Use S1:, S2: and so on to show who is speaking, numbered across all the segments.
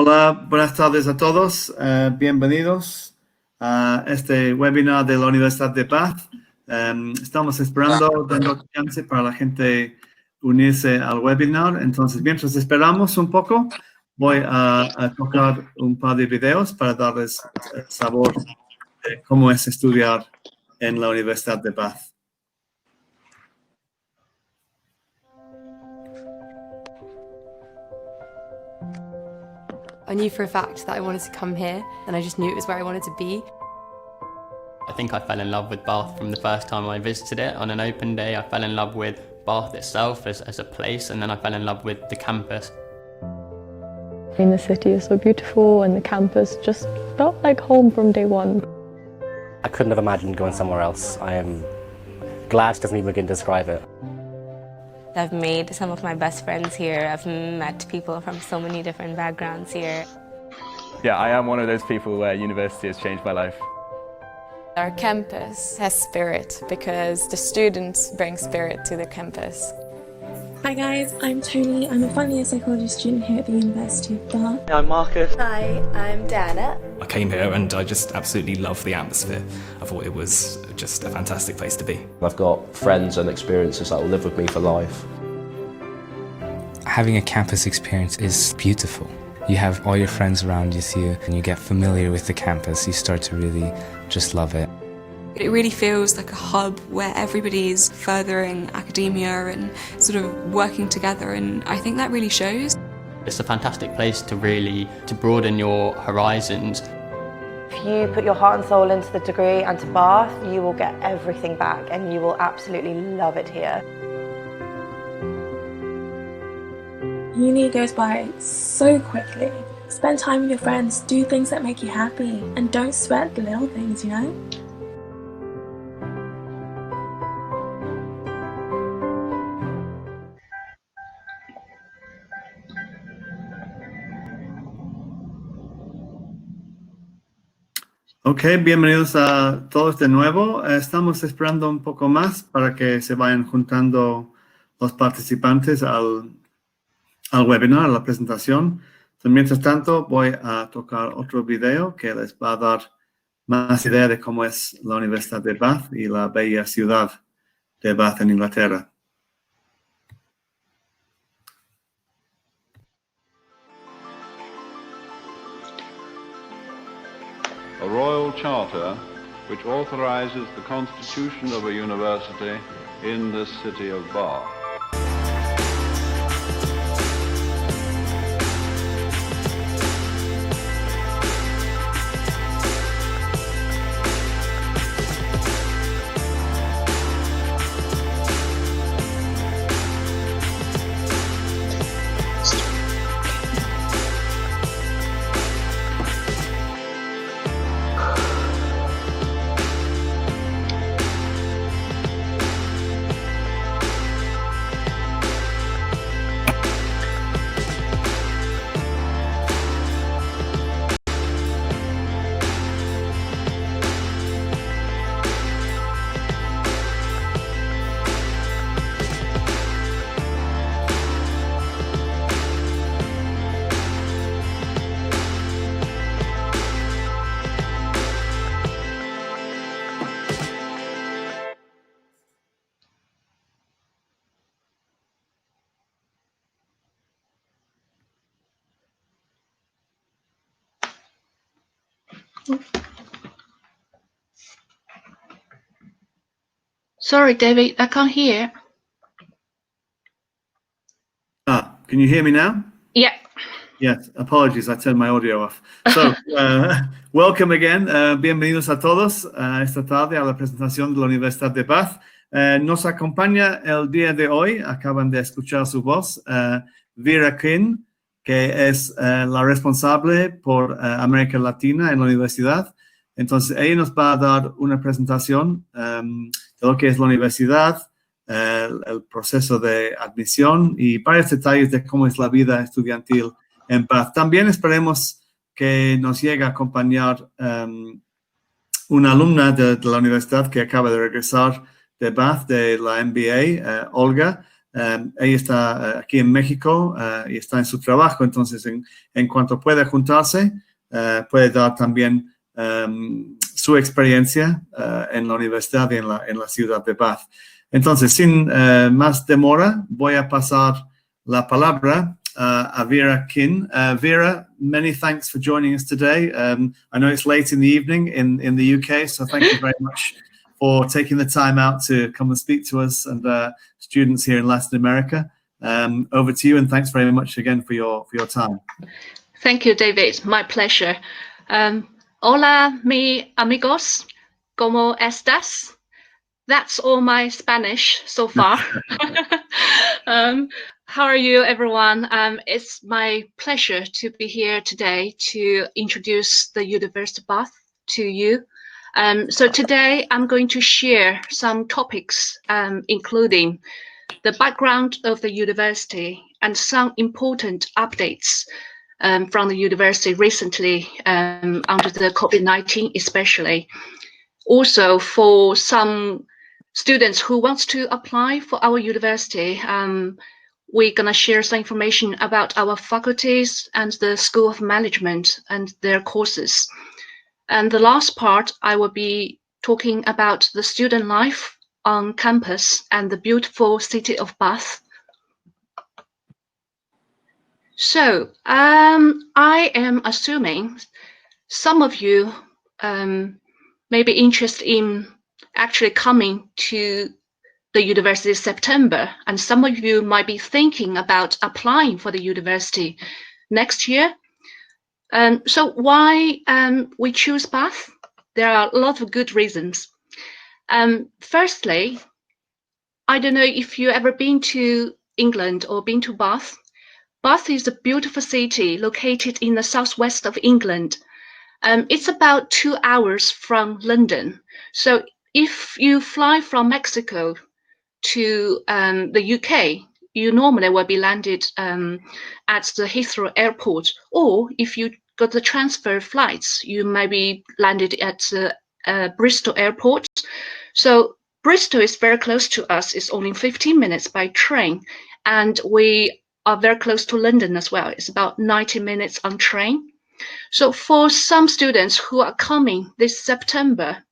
S1: Hola, buenas tardes a todos. Bienvenidos a este webinar de la Universidad de Bath. Estamos esperando, dando chance para la gente unirse al webinar. Entonces, mientras esperamos un poco, voy a tocar un par de videos para darles sabor de cómo es estudiar en la Universidad de Bath.
S2: I knew for a fact that I wanted to come here, and I just knew it was where I wanted to be.
S3: I think I fell in love with Bath from the first time I visited it. On an open day, I fell in love with Bath itself as a place, and then I fell in love with the campus.
S4: The city is so beautiful, and the campus just felt like home from day one.
S5: I couldn't have imagined going somewhere else. I am glad doesn't even begin to describe it.
S6: I've made some of my best friends here. I've met people from so many different backgrounds here.
S7: Yeah, I am one of those people where university has changed my life.
S8: Our campus has spirit because the students bring spirit to the campus.
S9: Hi guys, I'm Tony. I'm a final year psychology student here at the University of Bath.
S10: I'm Marcus.
S11: Hi, I'm Diana.
S12: I came here and I just absolutely loved the atmosphere. I thought it was just a fantastic place to be.
S13: I've got friends and experiences that will live with me for life.
S14: Having a campus experience is beautiful. You have all your friends around you and you get familiar with the campus. You start to really just love it.
S15: It really feels like a hub where everybody's furthering academia and sort of working together, and I think that really shows.
S3: It's a fantastic place to broaden your horizons.
S11: If you put your heart and soul into the degree and to Bath, you will get everything back and you will absolutely love it here.
S9: Uni goes by so quickly. Spend time with your friends, do things that make you happy, and don't sweat the little things, you know?
S1: Ok, bienvenidos a todos de nuevo. Estamos esperando un poco más para que se vayan juntando los participantes al webinar, a la presentación. Entonces, mientras tanto, voy a tocar otro video que les va a dar más idea de cómo es la Universidad de Bath y la bella ciudad de Bath en Inglaterra.
S16: A royal charter which authorizes the constitution of a university in this city of Bath.
S17: Sorry, David, I can't hear.
S1: Can you hear me now?
S17: Yeah.
S1: Yes, apologies, I turned my audio off. So, welcome again. Bienvenidos a todos esta tarde a la presentación de la Universidad de Bath. Nos acompaña el día de hoy, acaban de escuchar su voz, Vera King, que es la responsable por América Latina en la universidad. Entonces, ella nos va a dar una presentación de lo que es la universidad, el proceso de admisión y varios detalles de cómo es la vida estudiantil en Bath. También esperemos que nos llegue a acompañar una alumna de la universidad que acaba de regresar de Bath, de la MBA, Olga. Ella está aquí en México y está en su trabajo, entonces en cuanto pueda juntarse, puede dar también su experiencia en la universidad y en la ciudad de Bath. Entonces, sin más demora, voy a pasar la palabra a Vera Kin. Vera, many thanks for joining us today. I know it's late in the evening in the UK, so thank you very much for taking the time out to come and speak to us and students here in Latin America. Over to you, and thanks very much again for your time.
S17: Thank you, David. My pleasure. Hola, mi amigos. ¿Cómo estás? That's all my Spanish so far. How are you, everyone? It's my pleasure to be here today to introduce the University of Bath to you. So today I'm going to share some topics, including the background of the university and some important updates from the university recently under the COVID-19 especially. Also, for some students who want to apply for our university, we're going to share some information about our faculties and the School of Management and their courses. And the last part, I will be talking about the student life on campus and the beautiful city of Bath. So I am assuming some of you may be interested in actually coming to the university in September, and some of you might be thinking about applying for the university next year. So why we choose Bath? There are a lot of good reasons. Firstly, I don't know if you've ever been to England or been to Bath. Bath is a beautiful city located in the southwest of England. It's about 2 hours from London. So if you fly from Mexico to the UK, you normally will be landed at the Heathrow Airport, or if you got the transfer flights, you might be landed at Bristol Airport. So Bristol is very close to us. It's only 15 minutes by train, and we are very close to London as well. It's about 90 minutes on train. So for some students who are coming this September,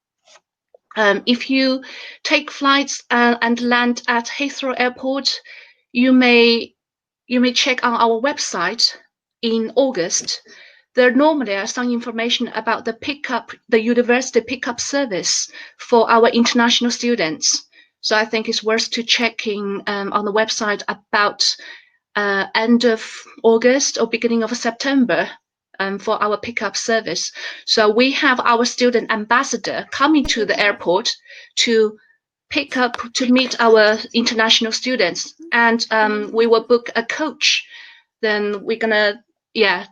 S17: if you take flights and land at Heathrow Airport, you may check on our website in August. There normally are some information about the university pickup service for our international students. So I think it's worth to checking on the website about end of August or beginning of September for our pickup service. So we have our student ambassador coming to the airport to meet our international students, and we will book a coach. Then we're gonna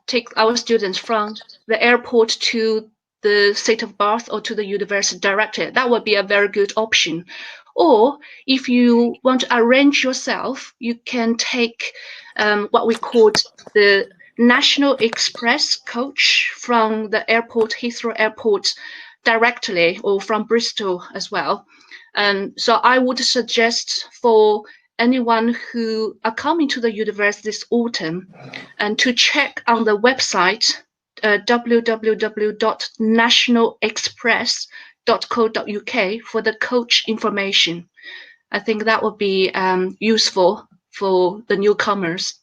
S17: take our students from the airport to the city of Bath or to the university directly. That would be a very good option. Or if you want to arrange yourself, you can take what we call the National Express coach from the airport, Heathrow Airport, directly, or from Bristol as well. So I would suggest for anyone who are coming to the university this autumn and to check on the website www.nationalexpress.co.uk for the coach information. I think that would be useful for the newcomers.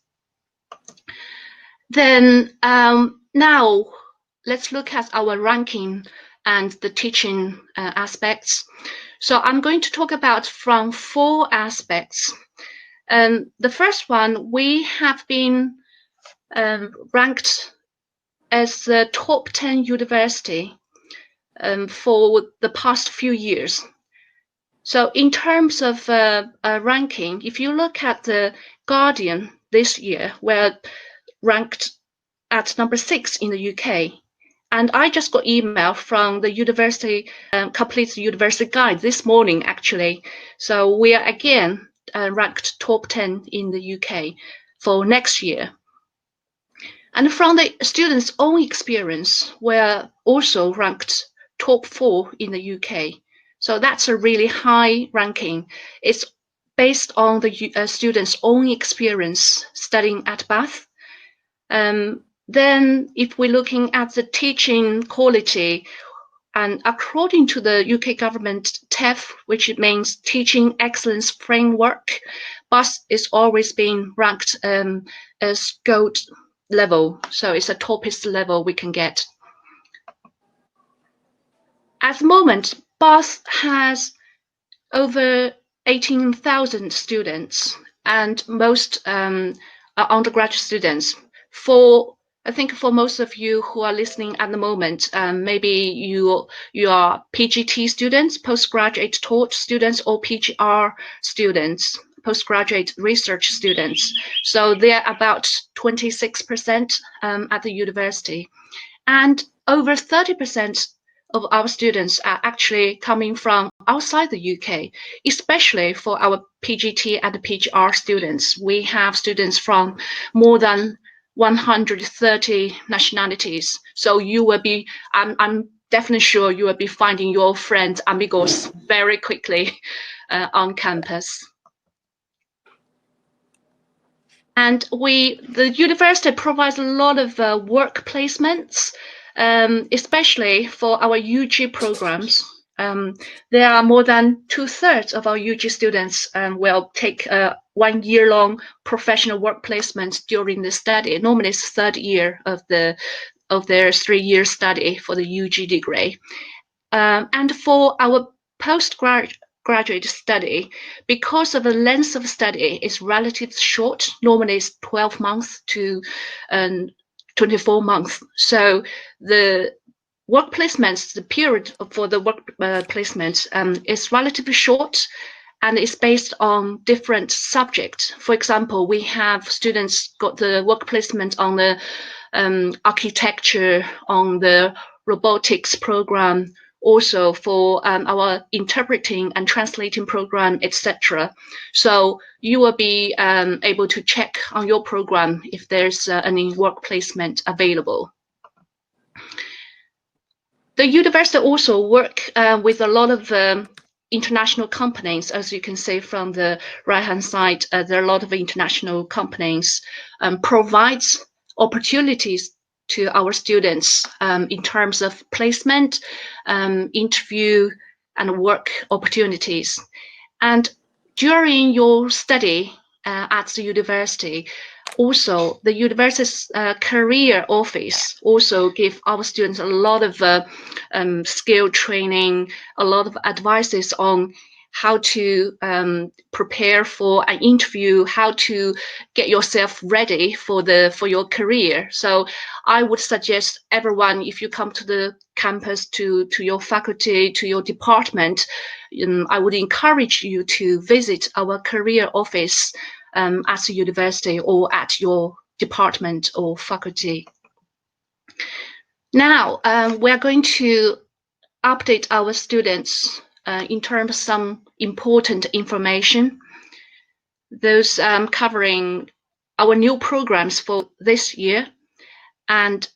S17: Then now let's look at our ranking and the teaching aspects. So I'm going to talk about from 4 aspects. The first one, we have been ranked as the top 10 university for the past few years. So in terms of ranking, if you look at the Guardian this year, we're ranked at number 6 in the UK. And I just got email from the university, Complete University Guide this morning, actually. So we are again ranked top 10 in the UK for next year. And from the students' own experience, we're also ranked top 4 in the UK. So that's a really high ranking. It's based on the students' own experience studying at Bath. Then if we're looking at the teaching quality, and according to the UK government TEF, which means Teaching Excellence Framework, Bath is always being ranked as gold level. So it's the toppest level we can get. At the moment, Bath has over 18,000 students, and most are undergraduate students. I think for most of you who are listening at the moment, maybe you are PGT students, postgraduate taught students, or PGR students, postgraduate research students. So they're about 26% at the university, and over 30% of our students are actually coming from outside the UK, especially for our PGT and PGR students. We have students from more than 130 nationalities. So you will be, I'm definitely sure you will be finding your friends, amigos, very quickly on campus. And the university provides a lot of work placements, especially for our UG programs. There are more than 2/3 of our UG students will take a 1-year-long professional work placement during the study. Normally, it's the third year of their 3-year study for the UG degree. And for our postgraduate study, because of the length of study is relatively short, normally it's 12 months to 24 months. So the work placements, the period for the work placement is relatively short, and it's based on different subjects. For example, we have students got the work placement on the architecture, on the robotics program, also for our interpreting and translating program, etc. So you will be able to check on your program if there's any work placement available. The university also work with a lot of international companies. As you can see from the right-hand side, there are a lot of international companies provides opportunities to our students in terms of placement, interview, and work opportunities. And during your study at the university, also the university's career office also give our students a lot of skill training, a lot of advices on how to prepare for an interview, how to get yourself ready for your career. So I would suggest everyone, if you come to the campus, to your faculty, to your department, I would encourage you to visit our career office at the university or at your department or faculty. Now we are going to update our students in terms of some important information. Those covering our new programs for this year and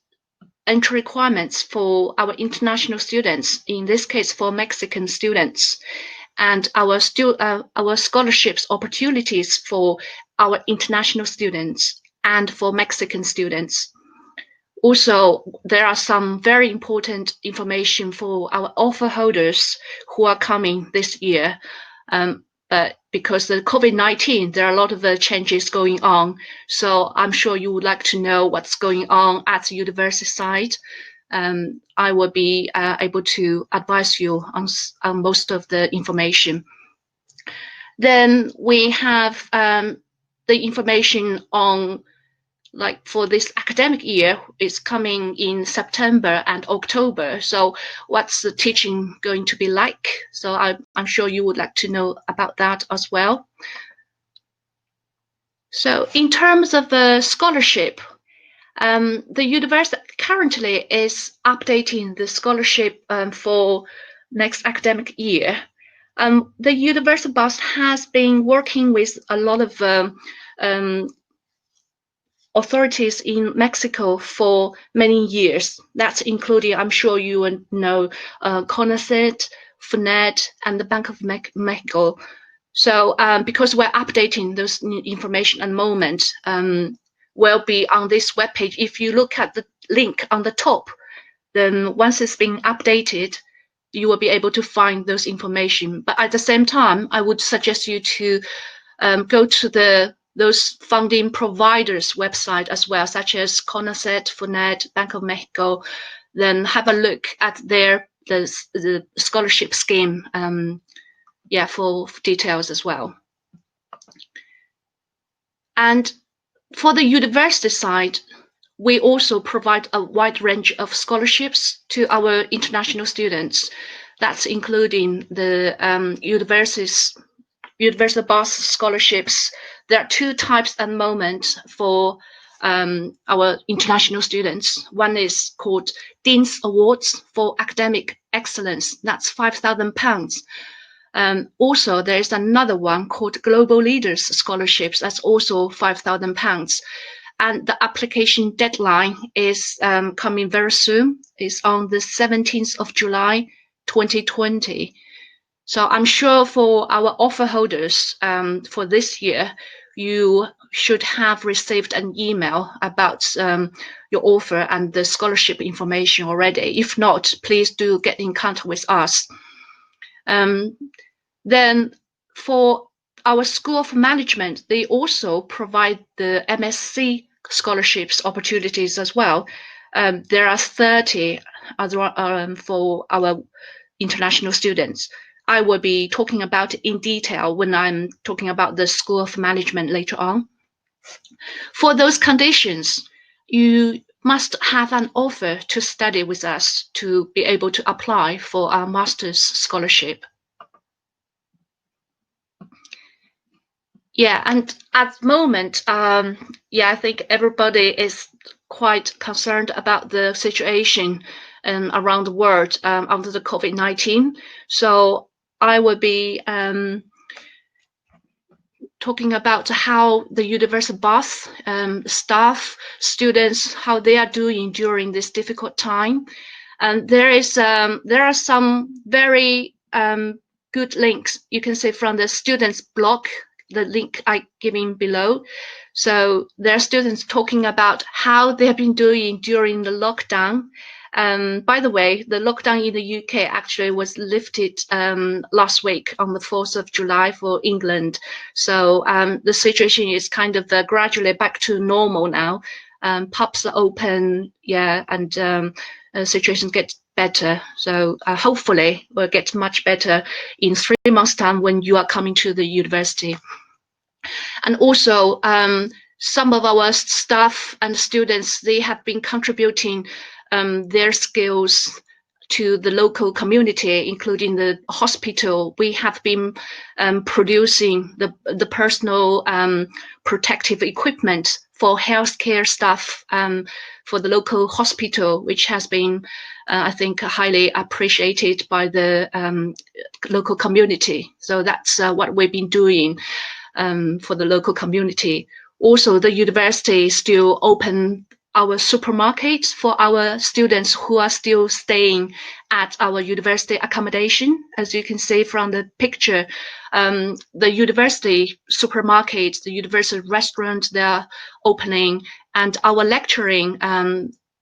S17: entry requirements for our international students, in this case for Mexican students, and our scholarships opportunities for our international students and for Mexican students. Also, there are some very important information for our offer holders who are coming this year. But because of COVID-19, there are a lot of changes going on. So I'm sure you would like to know what's going on at the university side. I will be able to advise you on most of the information. Then we have the information on, like for this academic year, it's coming in September and October. So what's the teaching going to be like? So I'm sure you would like to know about that as well. So in terms of scholarship, the university currently is updating the scholarship for next academic year. The University of Bath has been working with a lot of authorities in Mexico for many years. That's including, I'm sure you will know, CONACYT, FNED, and the Bank of Mexico. So because we're updating those information at the moment, will be on this webpage. If you look at the link on the top, then once it's been updated, you will be able to find those information. But at the same time, I would suggest you to go to those funding providers' website as well, such as CONACYT, FUNED, Bank of Mexico. Then have a look at the scholarship scheme, for details as well. And for the university side, we also provide a wide range of scholarships to our international students. That's including the University Bath scholarships. There are two types at the moment for our international students. One is called Dean's Awards for Academic Excellence. That's £5,000. Also, there is another one called Global Leaders Scholarships. That's also £5,000. And the application deadline is coming very soon. It's on the 17th of July, 2020. So I'm sure for our offer holders for this year, you should have received an email about your offer and the scholarship information already. If not, please do get in contact with us. Then for our School of Management, they also provide the MSc scholarships opportunities as well. There are 30 for our international students. I will be talking about it in detail when I'm talking about the School of Management later on. For those conditions, you must have an offer to study with us to be able to apply for our master's scholarship. Yeah, and at the moment, I think everybody is quite concerned about the situation around the world under the COVID-19. So I will be talking about how the University of Bath staff, students, how they are doing during this difficult time. And there are some very good links you can see from the students' blog, the link I giving below. So there are students talking about how they have been doing during the lockdown. By the way, the lockdown in the UK actually was lifted last week on the 4th of July for England. So the situation is kind of gradually back to normal now. Pubs are open, and the situation gets better. So hopefully we'll get much better in 3 months' time when you are coming to the university. And also some of our staff and students, they have been contributing their skills to the local community, including the hospital. We have been producing the personal protective equipment for healthcare staff for the local hospital, which has been, I think, highly appreciated by the local community. So that's what we've been doing for the local community. Also, the university still open our supermarkets for our students who are still staying at our university accommodation. As you can see from the picture, the university supermarkets, the university restaurant, they're opening, and our lecturing,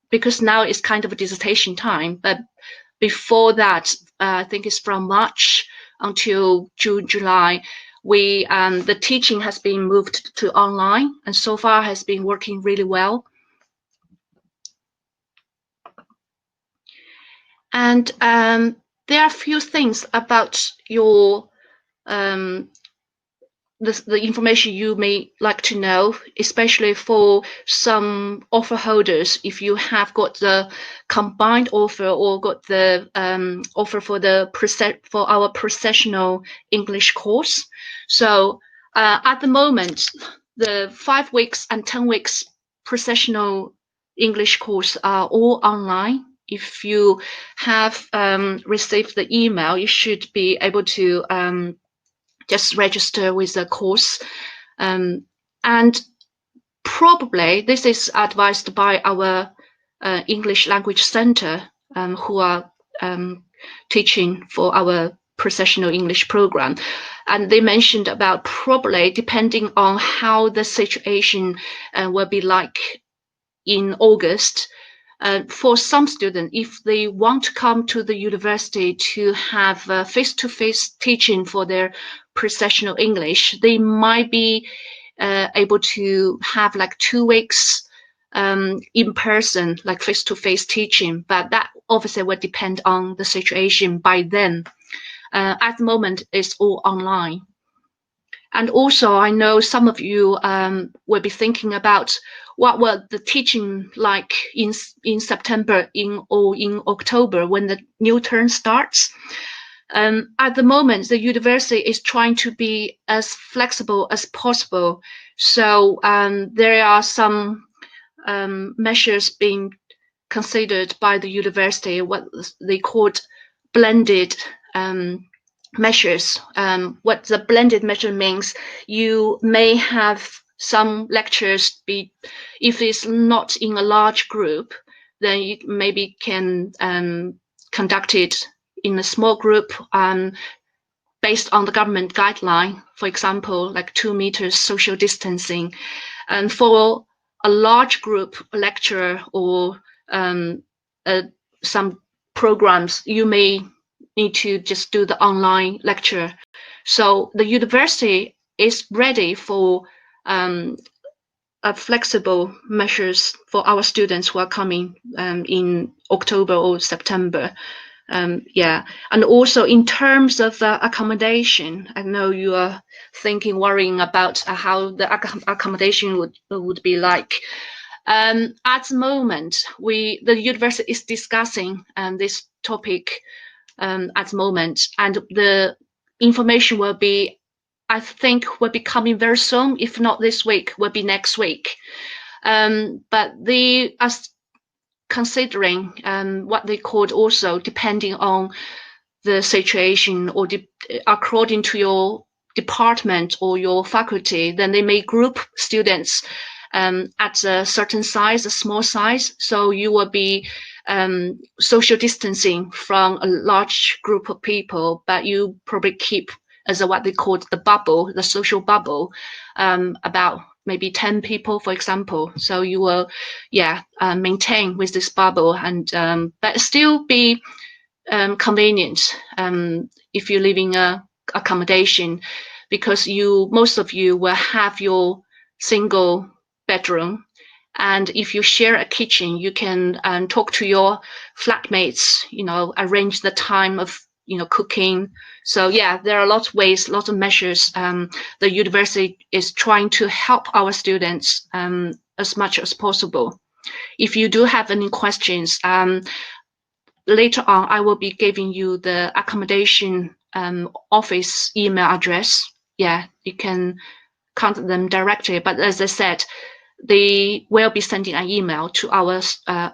S17: because now it's kind of a dissertation time, but before that, I think it's from March until June, July, the teaching has been moved to online, and so far has been working really well. And there are a few things about your the information you may like to know, especially for some offer holders. If you have got the combined offer or got the offer for our processional English course. So at the moment, the 5 weeks and 10 weeks processional English course are all online. If you have received the email, you should be able to just register with the course. And probably this is advised by our English Language Center, who are teaching for our professional English program. And they mentioned about probably depending on how the situation will be like in August. For some students, if they want to come to the university to have face-to-face teaching for their professional English, they might be able to have like 2 weeks in person, like face-to-face teaching, but that obviously will depend on the situation by then. At the moment, it's all online. And also, I know some of you will be thinking about what were the teaching like in September or in October when the new term starts. At the moment, the university is trying to be as flexible as possible. So there are some measures being considered by the university, what they called blended measures. What the blended measure means, you may have some lectures if it's not in a large group, then you maybe can conduct it in a small group based on the government guideline, for example, like 2 meters social distancing. And for a large group lecture or some programs, you may need to just do the online lecture. So the university is ready for flexible measures for our students who are coming in October or September. And also in terms of accommodation, I know you are worrying about how the accommodation would be like. At the moment, the university is discussing this topic at the moment, and the information will be, I think, will be coming very soon. If not this week, will be next week. But they are considering what they called also depending on the situation or according to your department or your faculty, then they may group students at a certain size, a small size. So you will be social distancing from a large group of people, but you probably keep as what they called the bubble, the social bubble, about maybe 10 people, for example. So you will, maintain with this bubble, and but still be convenient if you live in a accommodation, because most of you will have your single bedroom, and if you share a kitchen, you can talk to your flatmates, arrange the time of cooking. So there are a lot of ways, lots of measures. The university is trying to help our students as much as possible. If you do have any questions, later on I will be giving you the accommodation office email address. You can contact them directly, but as I said, they will be sending an email to our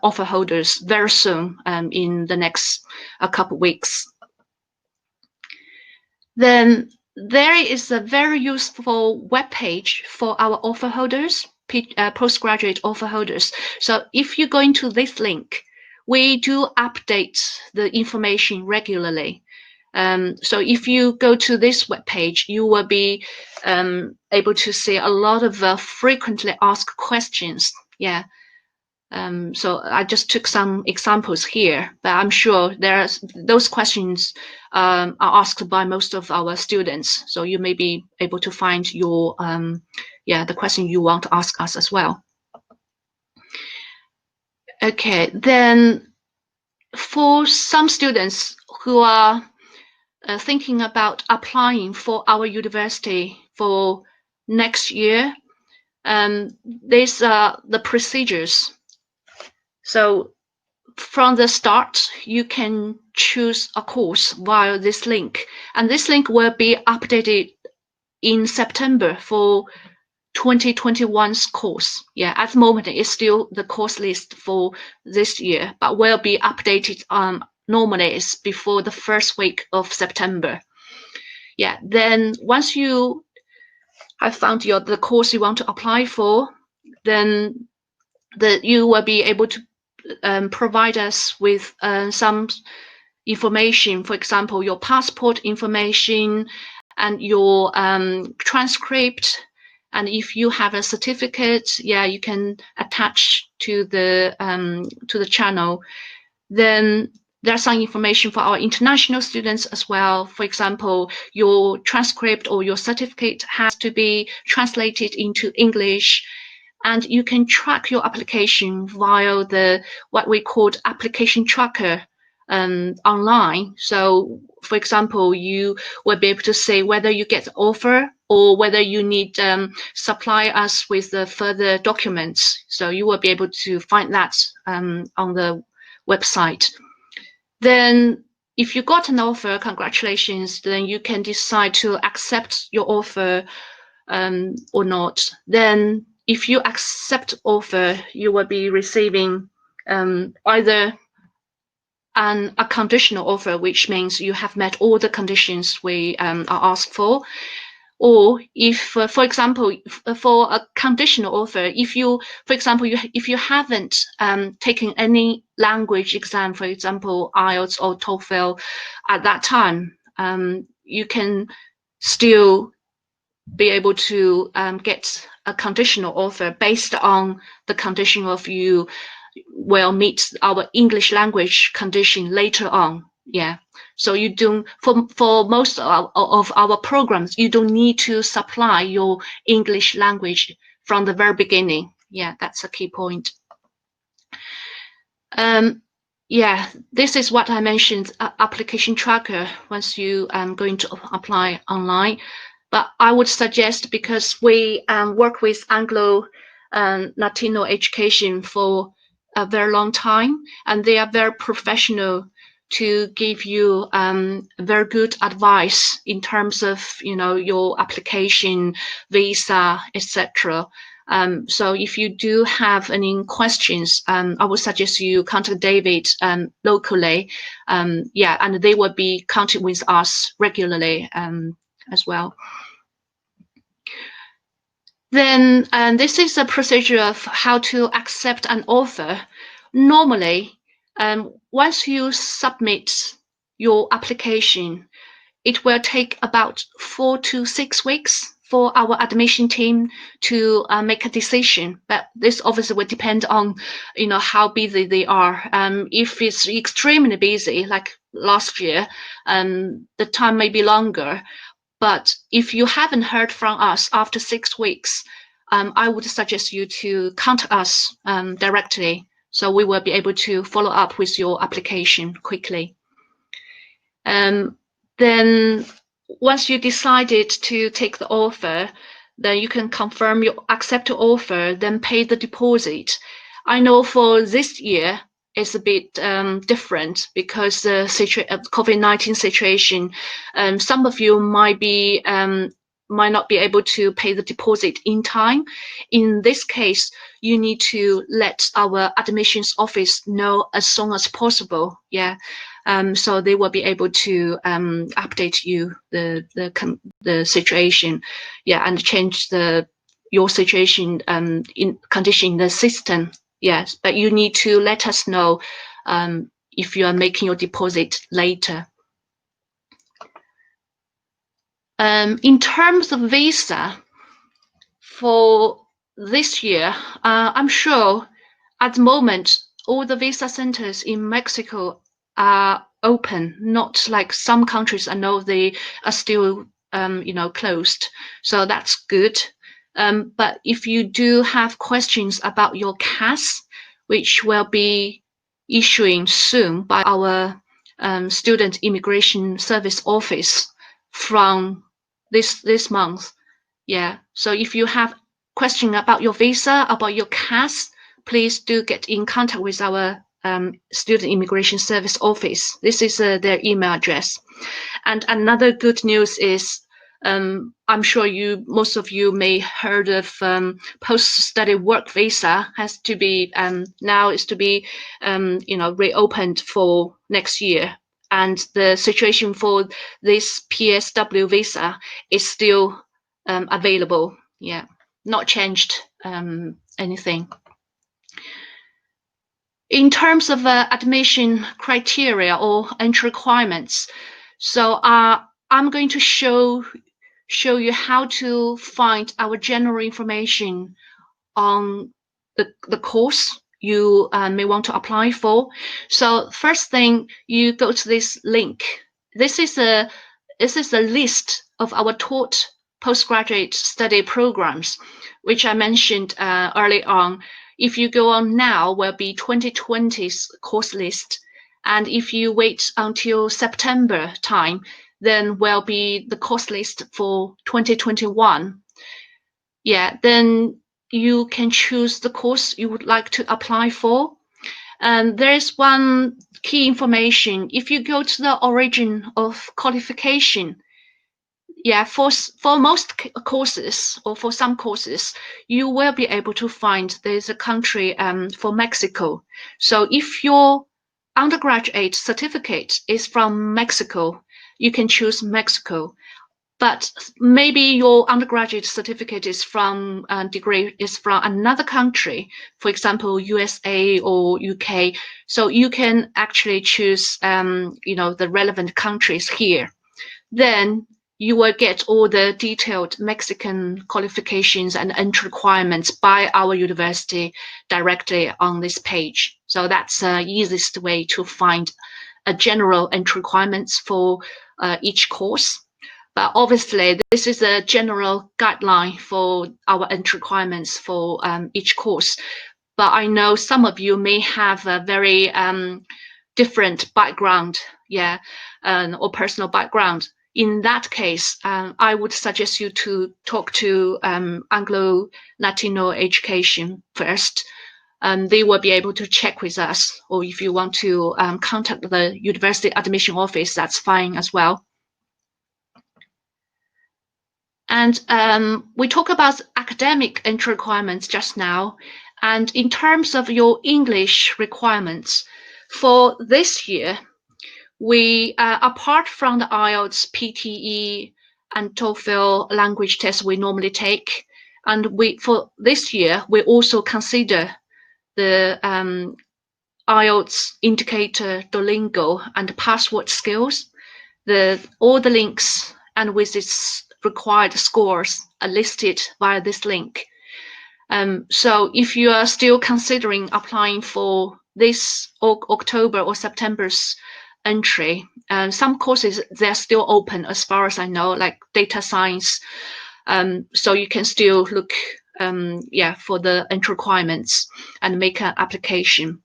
S17: offer holders very soon, in the next couple of weeks. Then there is a very useful webpage for our offer holders, postgraduate offer holders. So if you go into this link, we do update the information regularly. So if you go to this webpage, you will be able to see a lot of frequently asked questions. So I just took some examples here, but I'm sure those questions are asked by most of our students. So you may be able to find your the question you want to ask us as well. Okay, then for some students who are thinking about applying for our university for next year, there's the procedures. So from the start, you can choose a course via this link, and this link will be updated in September for 2021's course. At the moment, it's still the course list for this year, but will be updated normally it's before the first week of September. Then once you have found the course you want to apply for, then you will be able to provide us with some information, for example, your passport information and your transcript. And if you have a certificate, yeah, you can attach to the channel. Then there's some information for our international students as well. For example, your transcript or your certificate has to be translated into English, and you can track your application via the what we called application tracker online. So, for example, you will be able to say whether you get the offer or whether you need supply us with the further documents. So you will be able to find that on the website. Then if you got an offer, congratulations, then you can decide to accept your offer or not. Then if you accept offer, you will be receiving either a conditional offer, which means you have met all the conditions we are asked for. Or if, for example, for a conditional offer, if you, for example, if you haven't taken any language exam, for example, IELTS or TOEFL at that time, you can still be able to get a conditional offer based on the condition of you will meet our English language condition later on. Yeah. So you don't, for most of our programs, you don't need to supply your English language from the very beginning. Yeah, that's a key point. Yeah, this is what I mentioned, application tracker, once you going to apply online. But I would suggest, because we work with Anglo Latino education for a very long time, and they are very professional to give you very good advice in terms of, you know, your application, visa, etc. So if you do have any questions, I would suggest you contact David locally. Yeah, and they will be contacting with us regularly as well. Then this is a procedure of how to accept an offer. Normally, once you submit your application, it will take about 4 to 6 weeks for our admission team to make a decision. But this obviously will depend on, you know, how busy they are. If it's extremely busy, like last year, the time may be longer. But if you haven't heard from us after 6 weeks, I would suggest you to contact us directly, so we will be able to follow up with your application quickly. Then once you decided to take the offer, then you can confirm you accept the offer, then pay the deposit. I know for this year, it's a bit different because the COVID-19 situation. Some of you might not be able to pay the deposit in time. In this case, you need to let our admissions office know as soon as possible. Yeah, so they will be able to update you the situation. Yeah, and change your situation in condition in the system. Yes, but you need to let us know if you are making your deposit later. In terms of visa, for this year, I'm sure at the moment all the visa centers in Mexico are open, not like some countries I know they are still you know, closed. So that's good. But if you do have questions about your CAS, which will be issuing soon by our Student Immigration Service Office from this month. Yeah, so if you have question about your visa, about your CAS, please do get in contact with our Student Immigration Service Office. This is their email address. And another good news is, I'm sure most of you may heard of post-study work visa has to be now is to be you know, reopened for next year. And the situation for this PSW visa is still available. Yeah, not changed anything. in terms of admission criteria or entry requirements, so I'm going to show you how to find our general information on the course you may want to apply for. So first thing, you go to this link. This is a list of our taught postgraduate study programs, which I mentioned early on. If you go on now, will be 2020's course list. And if you wait until September time, then will be the course list for 2021. Yeah, then you can choose the course you would like to apply for. And there's one key information. If you go to the origin of qualification, yeah, for most courses or for some courses, you will be able to find there's a country for Mexico. So if your undergraduate certificate is from Mexico, you can choose Mexico. But maybe your undergraduate certificate is from degree is from another country, for example, USA or UK. So you can actually choose, the relevant countries here. Then you will get all the detailed Mexican qualifications and entry requirements by our university directly on this page. So that's the easiest way to find a general entry requirements for each course. But obviously, this is a general guideline for our entry requirements for each course. But I know some of you may have a very different background, or personal background. In that case, I would suggest you to talk to Anglo-Latino Education first. They will be able to check with us, or if you want to contact the university admission office, that's fine as well. And we talk about academic entry requirements just now. And in terms of your English requirements, for this year, we, apart from the IELTS, PTE, and TOEFL language tests we normally take, and for this year, we also consider the IELTS indicator, Duolingo, and password skills. All the links and with its required scores are listed via this link. So if you are still considering applying for this October or September's entry, some courses, they're still open as far as I know, like data science. So you can still look for the entry requirements and make an application.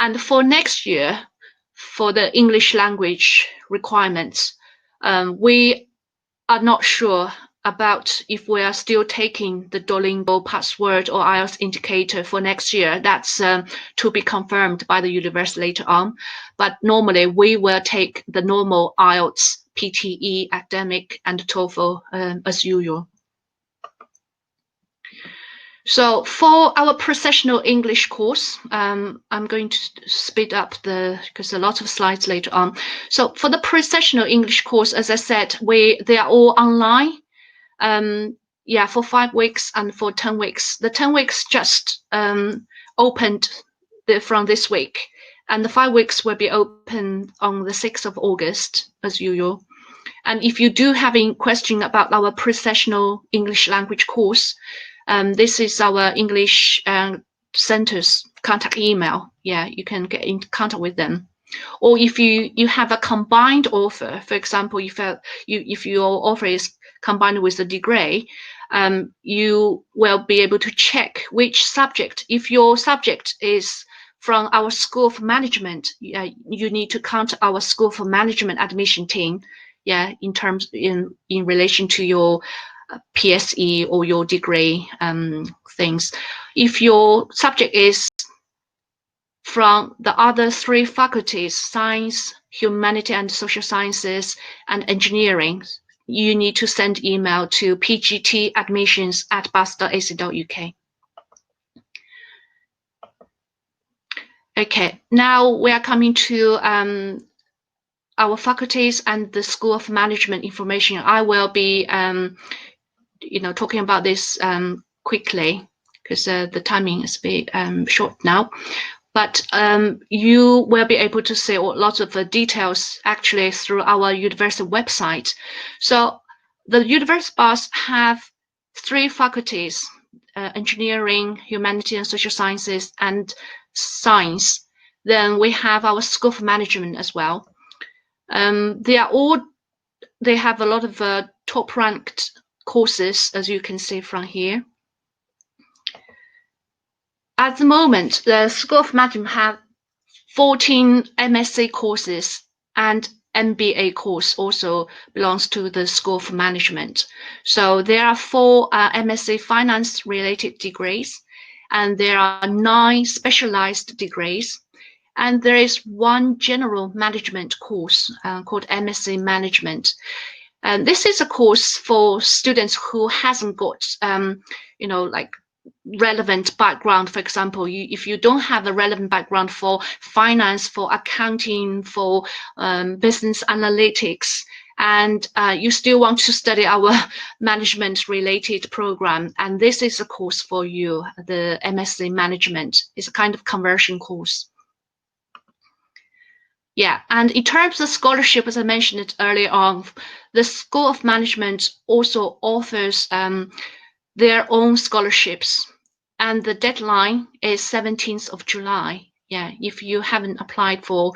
S17: And for next year, for the English language requirements, we are not sure about if we are still taking the Duolingo password or IELTS indicator for next year. That's to be confirmed by the university later on. But normally we will take the normal IELTS, PTE, academic, and TOEFL as usual. So for our professional English course, I'm going to speed up because a lot of slides later on. So for the professional English course, as I said, they are all online. For 5 weeks and for 10 weeks. The 10 weeks just opened from this week, and the 5 weeks will be open on the 6th of August as usual. And if you do have any question about our professional English language course, this is our English center's contact email. Yeah, you can get in contact with them. Or if you have a combined offer, for example, if your offer is combined with a degree, you will be able to check which subject. If your subject is from our School of Management, you need to contact our School of Management admission team. Yeah, in relation to your PSE or your degree things. If your subject is from the other 3 faculties, science, humanity and social sciences, and engineering, you need to send email to pgtadmissions@bath.ac.uk. Okay, now we are coming to our faculties and the School of Management information. I will be talking about this quickly because the timing is a bit short now. but you will be able to see lots of details actually through our university website. So the university BATH have 3 faculties, engineering, humanity and social sciences, and science. Then we have our school of management as well. They have a lot of top ranked courses, as you can see from here. At the moment, the School of Management have 14 MSc courses, and MBA course also belongs to the School of Management. So there are 4 MSc finance related degrees, and there are 9 specialized degrees, and there is 1 general management course called MSc Management. And this is a course for students who hasn't got, like relevant background. For example, if you don't have a relevant background for finance, for accounting, for business analytics, and you still want to study our management related program, and this is a course for you, the MSc Management. It's a kind of conversion course. Yeah, and in terms of scholarship, as I mentioned earlier on, the School of Management also offers their own scholarships, and the deadline is 17th of July. Yeah, if you haven't applied for,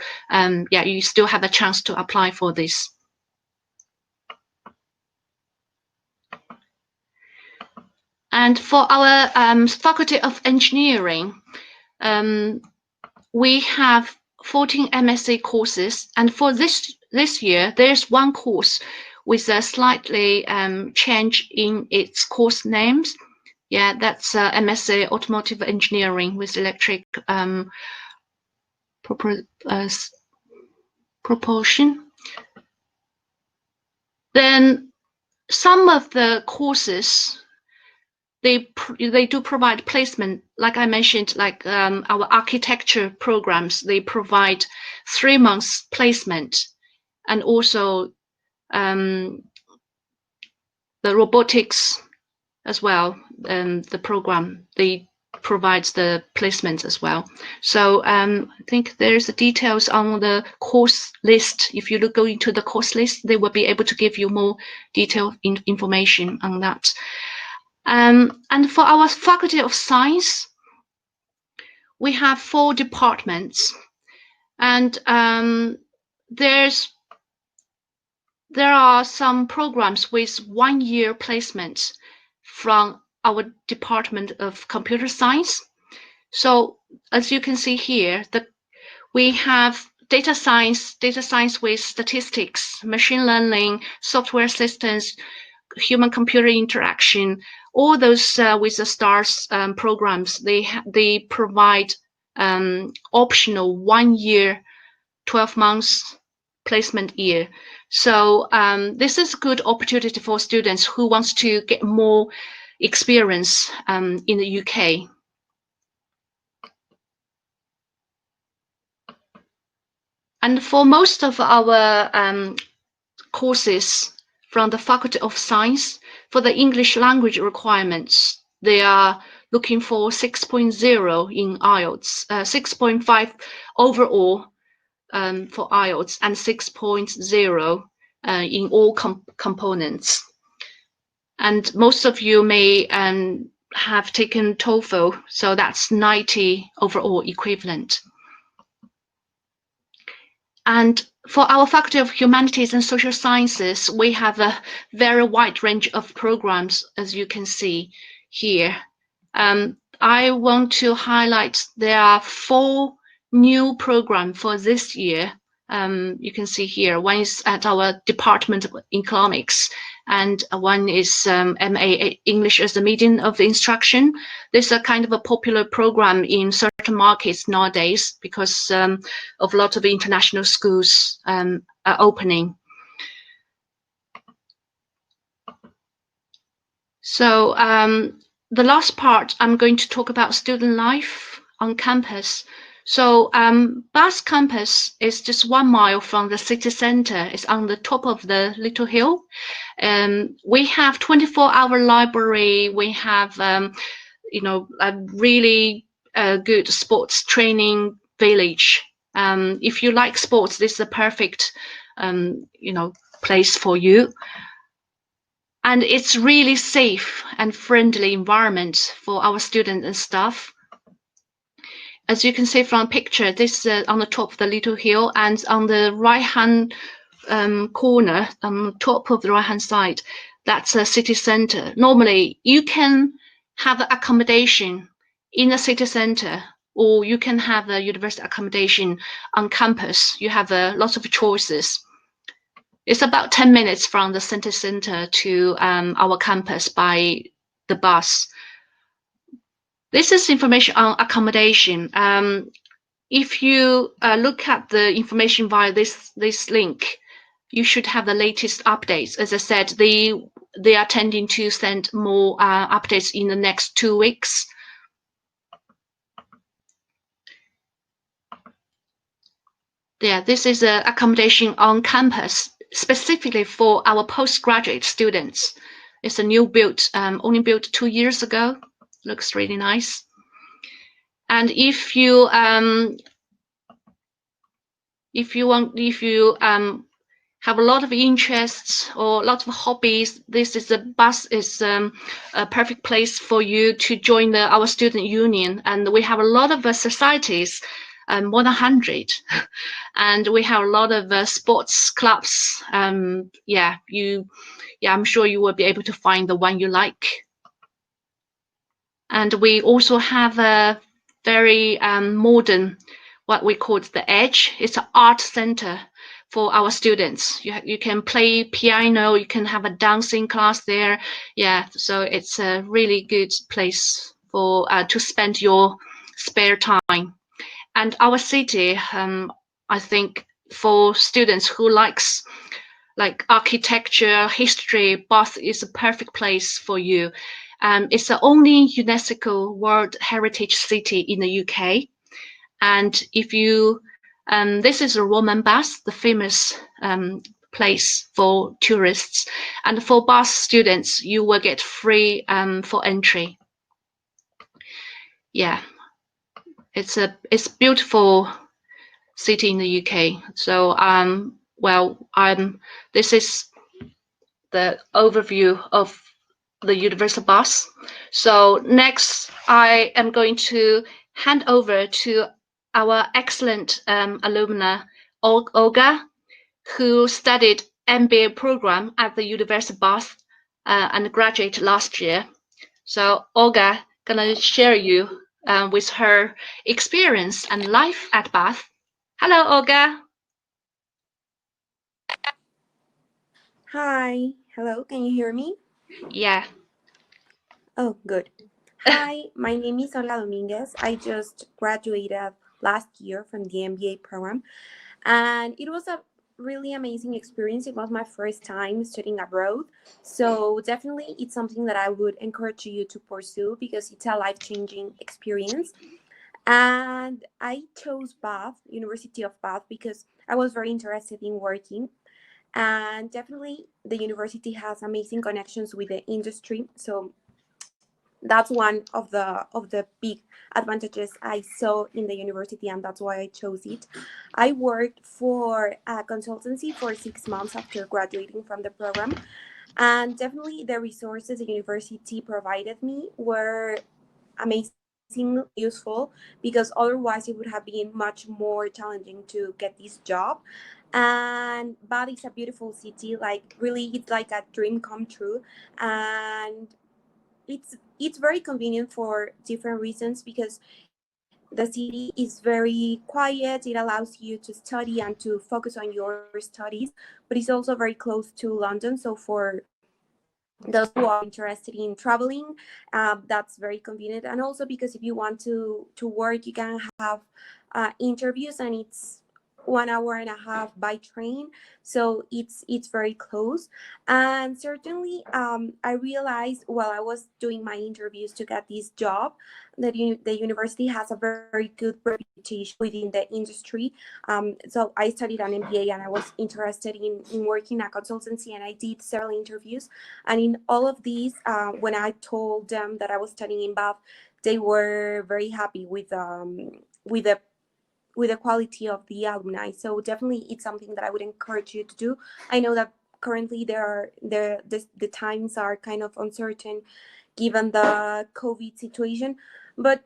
S17: you still have a chance to apply for this. And for our Faculty of Engineering, we have 14 MSc courses, and for this year, there's 1 course with a slightly change in its course names. Yeah, that's MSc Automotive Engineering with electric propulsion. Then some of the courses, they do provide placement. Like I mentioned, like our architecture programs, they provide 3 months placement, and also the robotics as well. The program, they provides the placements as well. So I think there's the details on the course list. If you go into the course list, they will be able to give you more detailed information on that. And for our Faculty of Science, we have 4 departments, and there are some programs with 1-year placement from our Department of Computer Science. So as you can see here, we have data science with statistics, machine learning, software systems, human-computer interaction. All those with the STARS programs, they provide optional 1-year, 12 months placement year. So this is a good opportunity for students who wants to get more experience in the UK. And for most of our courses from the Faculty of Science, for the English language requirements, they are looking for 6.0 in IELTS, 6.5 overall for IELTS, and 6.0 in all components. And most of you may have taken TOEFL, so that's 90 overall equivalent. And for our Faculty of Humanities and Social Sciences, we have a very wide range of programs, as you can see here. I want to highlight there are 4 new programs for this year. You can see here, one is at our Department of Economics, and one is MA English as a Medium of Instruction. This is a kind of a popular program in certain markets nowadays because of a lot of international schools are opening. So the last part, I'm going to talk about student life on campus. So BATH campus is just 1 mile from the city center. It's on the top of the little hill. We have 24-hour library. We have, a really good sports training village. If you like sports, this is a perfect, place for you. And it's really safe and friendly environment for our students and staff. As you can see from picture, this is on the top of the little hill, and on the right-hand corner, on the top of the right-hand side, that's a city center. Normally, you can have accommodation in the city center, or you can have a university accommodation on campus. You have lots of choices. It's about 10 minutes from the center to our campus by the bus. This is information on accommodation. If you look at the information via this link, you should have the latest updates. As I said, they are tending to send more updates in the next 2 weeks. Yeah, this is accommodation on campus, specifically for our postgraduate students. It's a new build, only built 2 years ago. Looks really nice. And if you have a lot of interests or lots of hobbies, this is a perfect place for you to join our student union. And we have a lot of societies, more than 100, and we have a lot of sports clubs. I'm sure you will be able to find the one you like. And we also have a very modern, what we call the Edge. It's an art center for our students. You can play piano, you can have a dancing class there. Yeah, so it's a really good place for to spend your spare time. And our city, I think, for students who likes like architecture, history, Bath is a perfect place for you. It's the only UNESCO World Heritage City in the UK. And if you, this is a Roman bath, the famous place for tourists. And for Bath students, you will get free for entry. Yeah, it's beautiful city in the UK. So, this is the overview of the Universal Bus. So next, I am going to hand over to our excellent alumna, Olga, who studied MBA program at the University of Bath and graduated last year. So Olga gonna share you with her experience and life at Bath. Hello, Olga.
S10: Hi, hello, can you hear me?
S17: Yeah.
S10: Oh, good. Hi, my name is Olga Dominguez. I just graduated last year from the MBA program, and it was a really amazing experience. It was my first time studying abroad, so definitely it's something that I would encourage you to pursue because it's a life-changing experience. And I chose Bath, University of Bath, because I was very interested in working. And definitely the university has amazing connections with the industry, so that's one of the big advantages I saw in the university, and that's why I chose it. I worked for a consultancy for 6 months after graduating from the program, and definitely the resources the university provided me were amazing, useful, because otherwise it would have been much more challenging to get this job. And Bath is a beautiful city, like really it's like a dream come true, and it's very convenient for different reasons, because the city is very quiet. It allows you to study and to focus on your studies, but it's also very close to London, so for those who are interested in traveling, that's very convenient. And also because if you want to work, you can have interviews, and it's 1.5 hours by train, so it's very close. And certainly I realized while I was doing my interviews to get this job that the university has a very good reputation within the industry. So I studied an MBA, and I was interested in working at consultancy, and I did several interviews. And in all of these, when I told them that I was studying in Bath, they were very happy with the quality of the alumni. So definitely it's something that I would encourage you to do. I know that currently the times are kind of uncertain given the COVID situation, but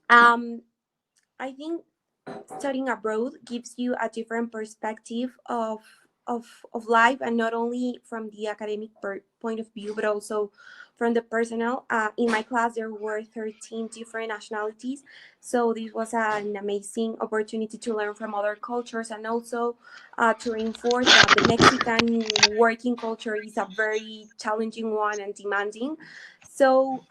S10: I think studying abroad gives you a different perspective of life, and not only from the academic point of view, but also from the personal. In my class, there were 13 different nationalities, so this was an amazing opportunity to learn from other cultures, and also to reinforce that the Mexican working culture is a very challenging one and demanding. So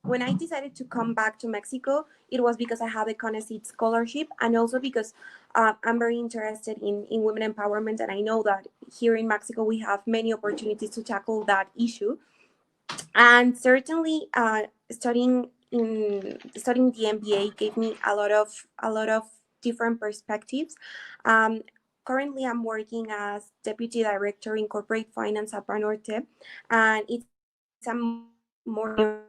S10: when I decided to come back to Mexico, it was because I had a CONACYT scholarship, and also because I'm very interested in women empowerment, and I know that here in Mexico we have many opportunities to tackle that issue. And certainly, studying the MBA gave me a lot of different perspectives. Currently, I'm working as Deputy Director in Corporate Finance at Banorte, and it's a more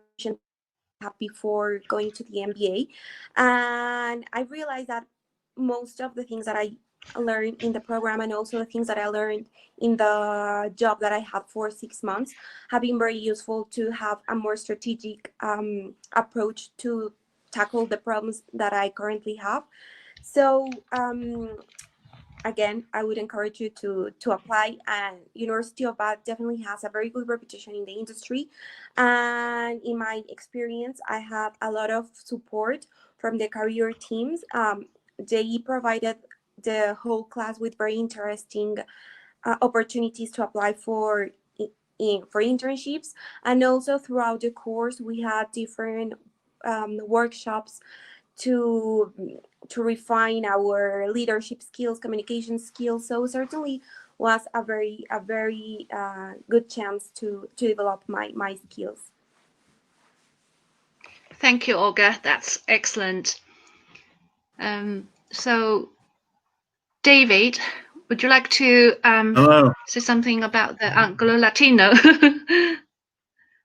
S10: before going to the MBA. And I realized that most of the things that I learned in the program, and also the things that I learned in the job that I had for 6 months, have been very useful to have a more strategic approach to tackle the problems that I currently have. So again, I would encourage you to apply, and University of Bath definitely has a very good reputation in the industry. And in my experience, I had a lot of support from the career teams. They provided the whole class with very interesting opportunities to apply for internships, and also throughout the course we had different workshops to refine our leadership skills, communication skills. So certainly was a very good chance to develop my skills.
S17: Thank you, Olga. That's excellent. So, David, would you like to say something about the Anglo-Latino?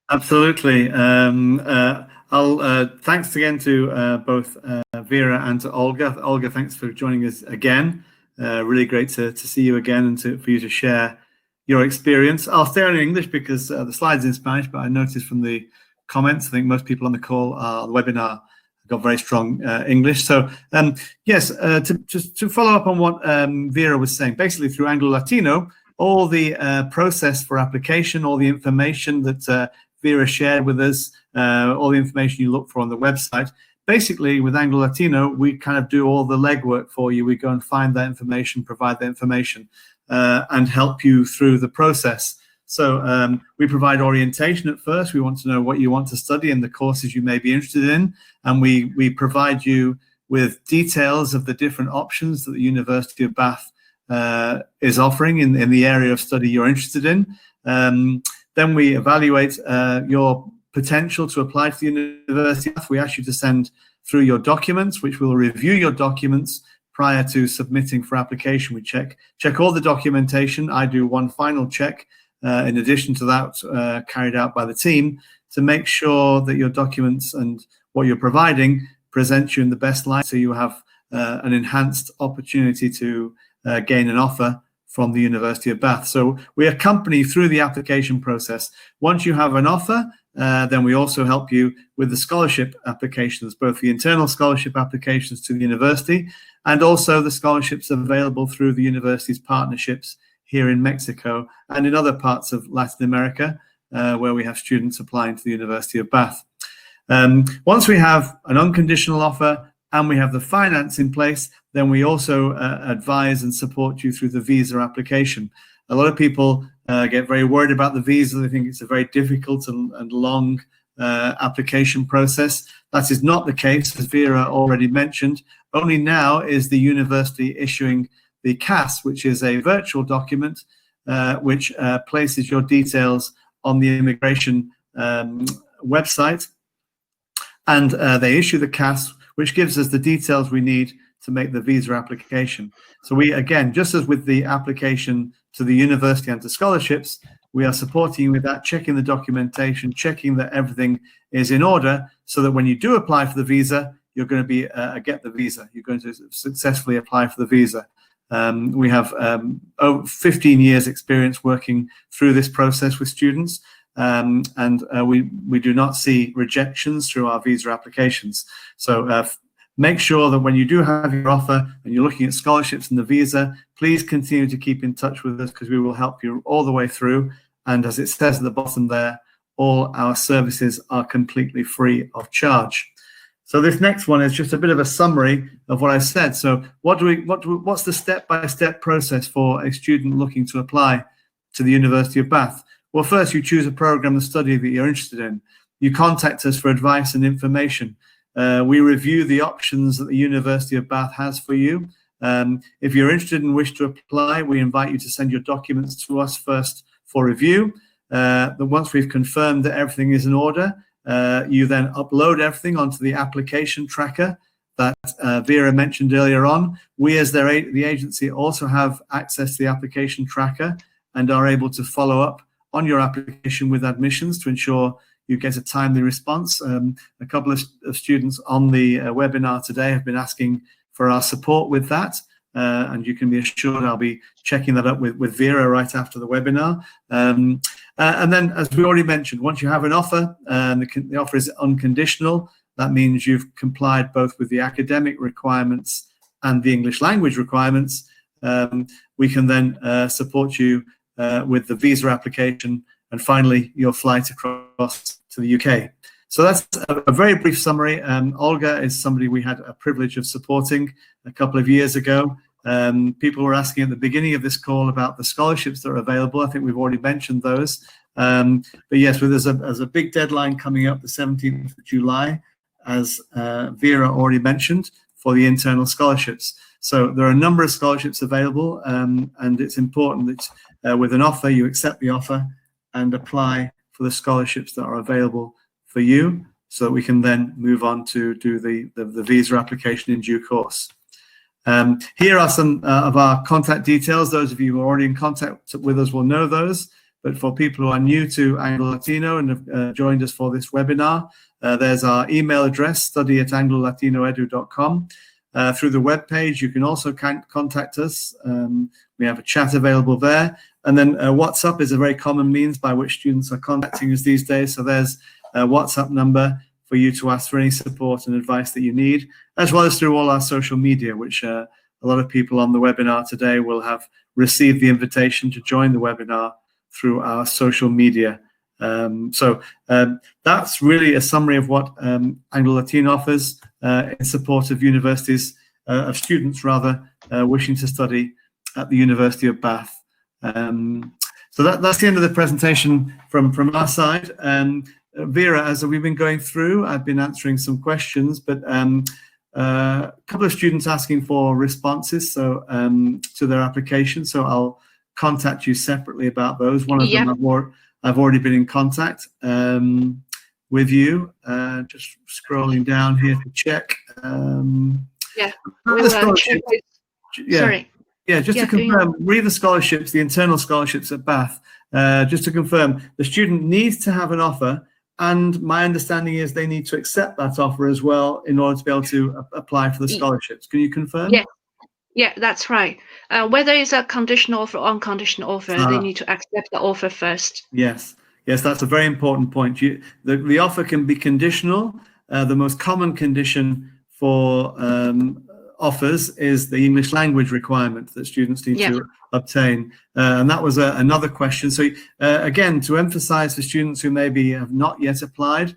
S1: Absolutely. Thanks again to both Vera and to Olga. Olga, thanks for joining us again. Really great to see you again, and for you to share your experience. I'll stay on in English because the slides are in Spanish, but I noticed from the comments, I think most people on the call, the webinar, got very strong English. So yes, to follow up on what Vera was saying, basically through Anglo-Latino, all the process for application, all the information that Vera shared with us, all the information you look for on the website. Basically, with Anglo-Latino, we kind of do all the legwork for you. We go and find that information, provide that information, and help you through the process. So we provide orientation at first. We want to know what you want to study and the courses you may be interested in. And we provide you with details of the different options that the University of Bath is offering in the area of study you're interested in. Then we evaluate your potential to apply to the University. We ask you to send through your documents, which we'll review your documents prior to submitting for application. We check all the documentation. I do one final check in addition to that carried out by the team to make sure that your documents and what you're providing presents you in the best light, so you have an enhanced opportunity to gain an offer from the University of Bath. So we accompany through the application process. Once you have an offer, then we also help you with the scholarship applications, both the internal scholarship applications to the university and also the scholarships available through the university's partnerships here in Mexico and in other parts of Latin America, where we have students applying to the University of Bath. Once we have an unconditional offer and we have the finance in place, then we also advise and support you through the visa application. A lot of people get very worried about the visa. They think it's a very difficult and long application process. That is not the case, as Vera already mentioned. Only now is the university issuing the CAS, which is a virtual document which places your details on the immigration website. And they issue the CAS, which gives us the details we need to make the visa application. So we, again, just as with the application to the university and to scholarships, we are supporting you with that, checking the documentation, checking that everything is in order, so that when you do apply for the visa, you're going to be get the visa. You're going to successfully apply for the visa. We have over 15 years experience working through this process with students, and we do not see rejections through our visa applications. So make sure that when you do have your offer and you're looking at scholarships and the visa, please continue to keep in touch with us, because we will help you all the way through. And as it says at the bottom there, all our services are completely free of charge. So this next one is just a bit of a summary of what I said. So what's the step-by-step process for a student looking to apply to the University of Bath? Well, first you choose a program of study that you're interested in. You contact us for advice and information. We review the options that the University of Bath has for you. If you're interested and wish to apply, we invite you to send your documents to us first for review. But once we've confirmed that everything is in order, you then upload everything onto the application tracker that Vera mentioned earlier on. We, as the agency, also have access to the application tracker and are able to follow up on your application with admissions to ensure you get a timely response. A couple of students on the webinar today have been asking for our support with that. And you can be assured I'll be checking that up with Vera right after the webinar. And then, as we already mentioned, once you have an offer, the offer is unconditional. That means you've complied both with the academic requirements and the English language requirements. We can then support you with the visa application and finally your flight across to the UK. So that's a very brief summary. Olga is somebody we had a privilege of supporting a couple of years ago. People were asking at the beginning of this call about the scholarships that are available. I think we've already mentioned those. But yes, there's a big deadline coming up, the 17th of July, as Vera already mentioned, for the internal scholarships. So there are a number of scholarships available, and it's important that with an offer, you accept the offer and apply for the scholarships that are available for you, so that we can then move on to do the visa application in due course. Here are some of our contact details. Those of you who are already in contact with us will know those, but for people who are new to Anglo-Latino and have joined us for this webinar, there's our email address, study@anglolatinoedu.com. Through the webpage, you can also contact us. We have a chat available there. And then WhatsApp is a very common means by which students are contacting us these days. So there's a WhatsApp number for you to ask for any support and advice that you need, as well as through all our social media, which a lot of people on the webinar today will have received the invitation to join the webinar through our social media. So that's really a summary of what Anglo-Latino offers in support of universities, of students rather, wishing to study at the University of Bath. So that's the end of the presentation from our side. Vera, as we've been going through, I've been answering some questions, but a couple of students asking for responses to their application. So I'll contact you separately about those. One of them I've already been in contact with you. Just scrolling down here to check. Sorry. Yeah, just to confirm, read the scholarships, the internal scholarships at Bath. Just to confirm, the student needs to have an offer, and my understanding is they need to accept that offer as well in order to be able to apply for the scholarships. Can you confirm?
S17: Yeah, that's right. Whether it's a conditional offer or unconditional offer, they need to accept the offer first. Yes,
S1: that's a very important point. The offer can be conditional. The most common condition for offers is the English language requirement that students need to obtain. And that was another question. So again, to emphasize for students who maybe have not yet applied,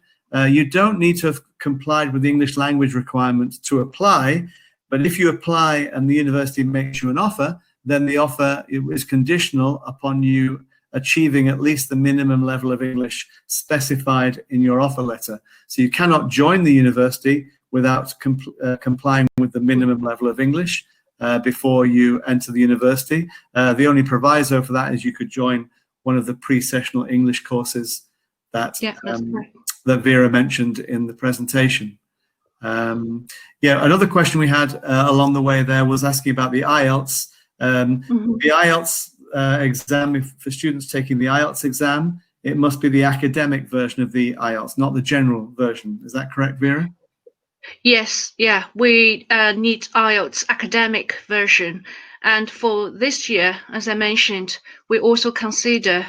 S1: you don't need to have complied with the English language requirement to apply. But if you apply and the university makes you an offer, then the offer is conditional upon you achieving at least the minimum level of English specified in your offer letter. So you cannot join the university without complying with the minimum level of English before you enter the university. The only proviso for that is you could join one of the pre-sessional English courses that that Vera mentioned in the presentation. Another question we had along the way there was asking about the IELTS. The IELTS exam for students taking the IELTS exam, it must be the academic version of the IELTS, not the general version. Is that correct, Vera?
S17: Yes, yeah, we need IELTS academic version. And for this year, as I mentioned, we also consider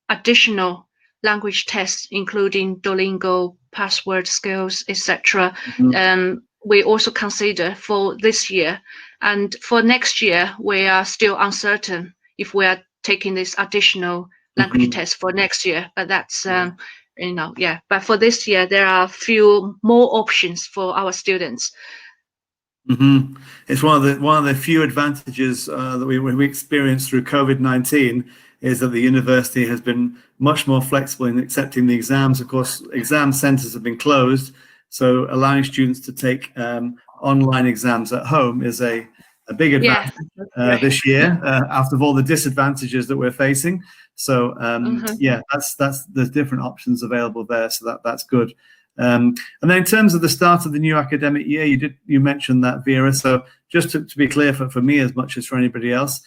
S17: additional language tests, including Duolingo, password skills, etc. We also consider for this year. And for next year, we are still uncertain if we are taking this additional language test for next year. But that's, you know, yeah. But for this year, there are a few more options for our students.
S1: It's one of the few advantages that we experienced through COVID-19 is that the university has been much more flexible in accepting the exams. Of course, exam centres have been closed, so allowing students to take online exams at home is a big advantage this year out of all the disadvantages that we're facing. So yeah, there's different options available there, so that's good. And then in terms of the start of the new academic year, you mentioned that, Vera. So just to be clear for me as much as for anybody else,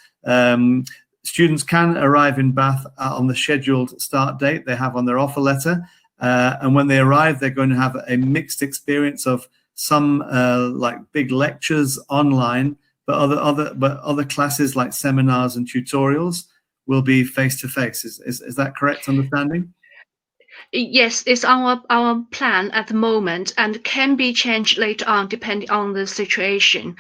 S1: students can arrive in Bath on the scheduled start date they have on their offer letter. And when they arrive, they're going to have a mixed experience of some like big lectures online, but other classes like seminars and tutorials will be face-to-face. Is that correct understanding?
S17: Yes, it's our plan at the moment, and can be changed later on depending on the situation,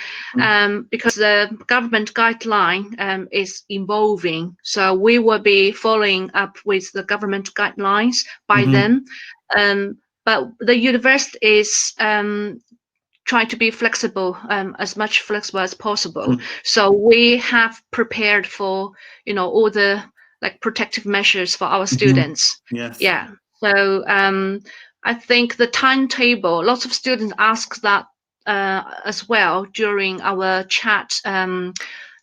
S17: because the government guideline is evolving. So we will be following up with the government guidelines by then. But the university is trying to be flexible, as much flexible as possible. So we have prepared for, you know, all the like protective measures for our students.
S1: Yes.
S17: Yeah. So I think the timetable, lots of students ask that as well during our chat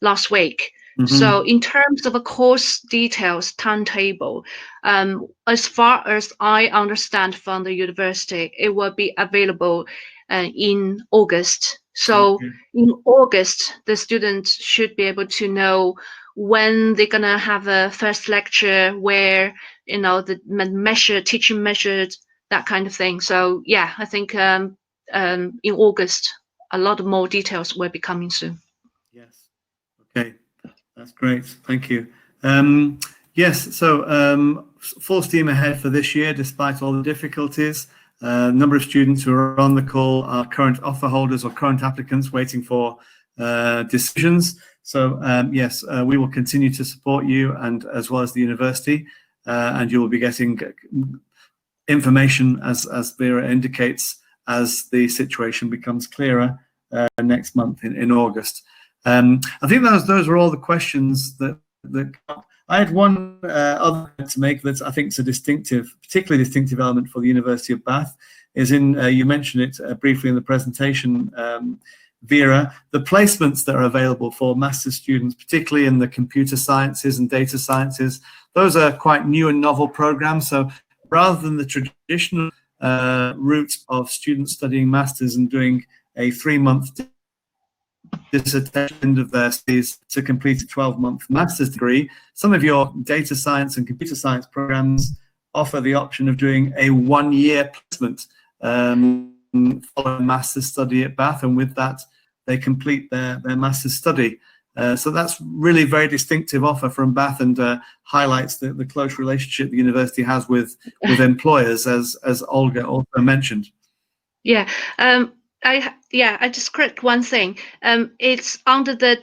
S17: last week. So in terms of a course details timetable, as far as I understand from the university, it will be available in August. So in August, the students should be able to know when they're gonna have a first lecture, where, you know, the teaching measures, that kind of thing. So yeah, I think in August, a lot more details will be coming soon.
S1: Yes. Okay, that's great. Thank you. Yes, so full steam ahead for this year, despite all the difficulties. A number of students who are on the call are current offer holders or current applicants waiting for decisions. So yes, we will continue to support you, and as well as the university, and you will be getting information as Vera indicates as the situation becomes clearer next month in August. I think those were all the questions that I had. One other to make that I think is a particularly distinctive element for the University of Bath is you mentioned it briefly in the presentation, Vera, the placements that are available for master's students, particularly in the computer sciences and data sciences. Those are quite new and novel programs. So rather than the traditional route of students studying masters and doing a 3-month dissertation end of their studies to complete a 12-month master's degree, some of your data science and computer science programs offer the option of doing a 1-year placement following master's study at Bath, and with that they complete their master's study. So that's really a very distinctive offer from Bath, and highlights the close relationship the university has with employers, as Olga also mentioned.
S17: Yeah. I just correct one thing. It's under the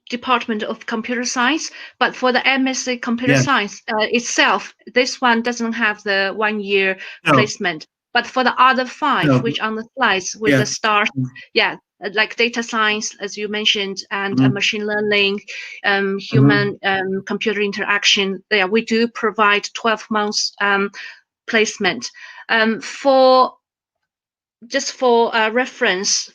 S17: Department of Computer Science, but for the MSc Computer Science itself, this one doesn't have the 1-year placement. But for the other 5, which on the slides with the stars, like data science, as you mentioned, and machine learning, human computer interaction, we do provide 12 months placement. For reference,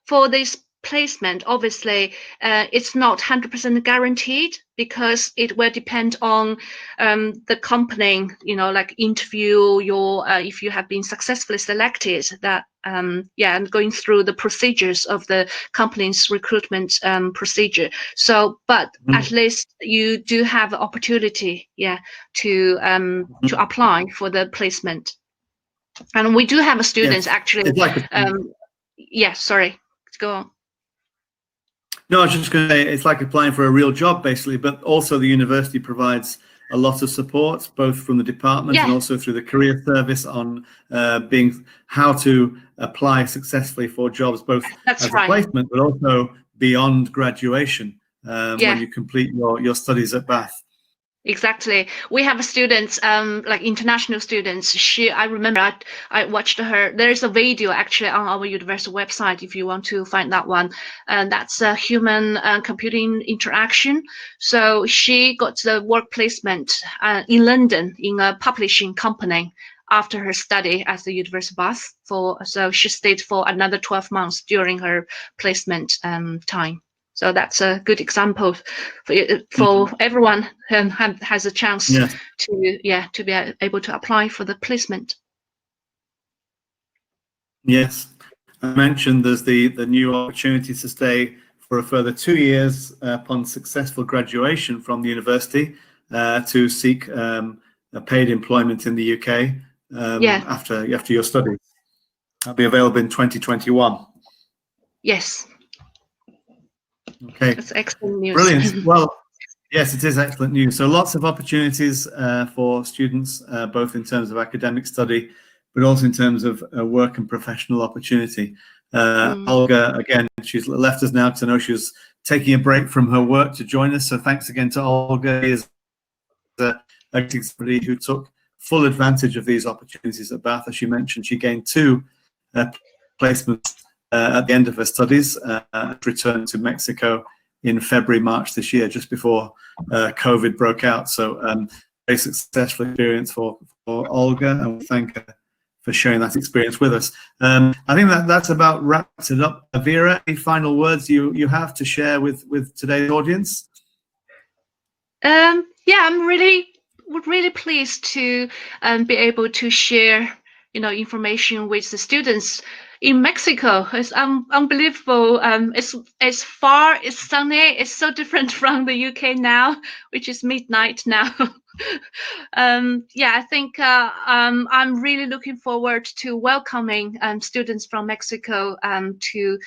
S17: for this placement, obviously, it's not 100% guaranteed because it will depend on the company, like interview your, if you have been successfully selected, that, and going through the procedures of the company's recruitment procedure. So, but at least you do have an opportunity, to apply for the placement. And we do have students actually. Sorry, go on.
S1: No, I was just going to say it's like applying for a real job, basically, but also the university provides a lot of support, both from the department and also through the career service on how to apply successfully for jobs, both as a placement, but also beyond graduation when you complete your studies at Bath.
S17: Exactly. We have students, like international students. I remember I watched her. There's a video actually on our university website if you want to find that one. And that's a human computing interaction. So she got the work placement in London in a publishing company after her study at the University of Bath. So she stayed for another 12 months during her placement time. So that's a good example for everyone who has a chance to be able to apply for the placement.
S1: Yes, I mentioned there's the new opportunity to stay for a further 2 years upon successful graduation from the university to seek a paid employment in the UK after your studies. That'll be available in 2021.
S17: Yes.
S1: Okay,
S17: that's excellent news.
S1: Brilliant. Well, yes, it is excellent news. So lots of opportunities for students, both in terms of academic study, but also in terms of work and professional opportunity. Olga, again, she's left us now because I know she was taking a break from her work to join us. So thanks again to Olga. She is somebody who took full advantage of these opportunities at Bath. As she mentioned, she gained 2 placements at the end of her studies, returned to Mexico in February, March this year, just before COVID broke out. So very successful experience for Olga, and we thank her for sharing that experience with us. I think that's about wraps it up. Vera, any final words you have to share with today's audience?
S17: I'm really pleased to be able to share information with the students in Mexico. It's unbelievable. It's far, it's sunny, it's so different from the UK now, which is midnight now. I think I'm really looking forward to welcoming students from Mexico to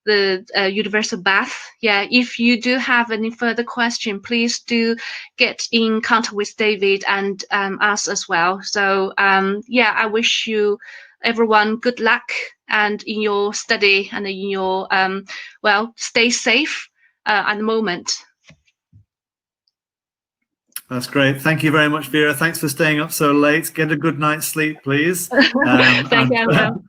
S17: the University of Bath. If you do have any further question, please do get in contact with David and us as well. So I wish you everyone good luck and in your study and in your stay safe at the moment.
S1: That's great. Thank you very much, Vera. Thanks for staying up so late. Get a good night's sleep, please.
S17: Thank you.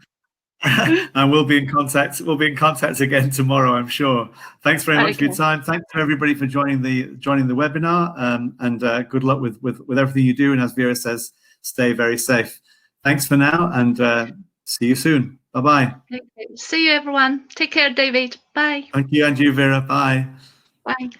S1: And we'll be in contact. We'll be in contact again tomorrow, I'm sure. Thanks very much for your time. Thanks to everybody for joining the webinar. And good luck with everything you do. And as Vera says, stay very safe. Thanks for now, and see you soon. Bye-bye.
S17: See you, everyone. Take care, David. Bye.
S1: Thank you, and you, Vera. Bye.
S17: Bye.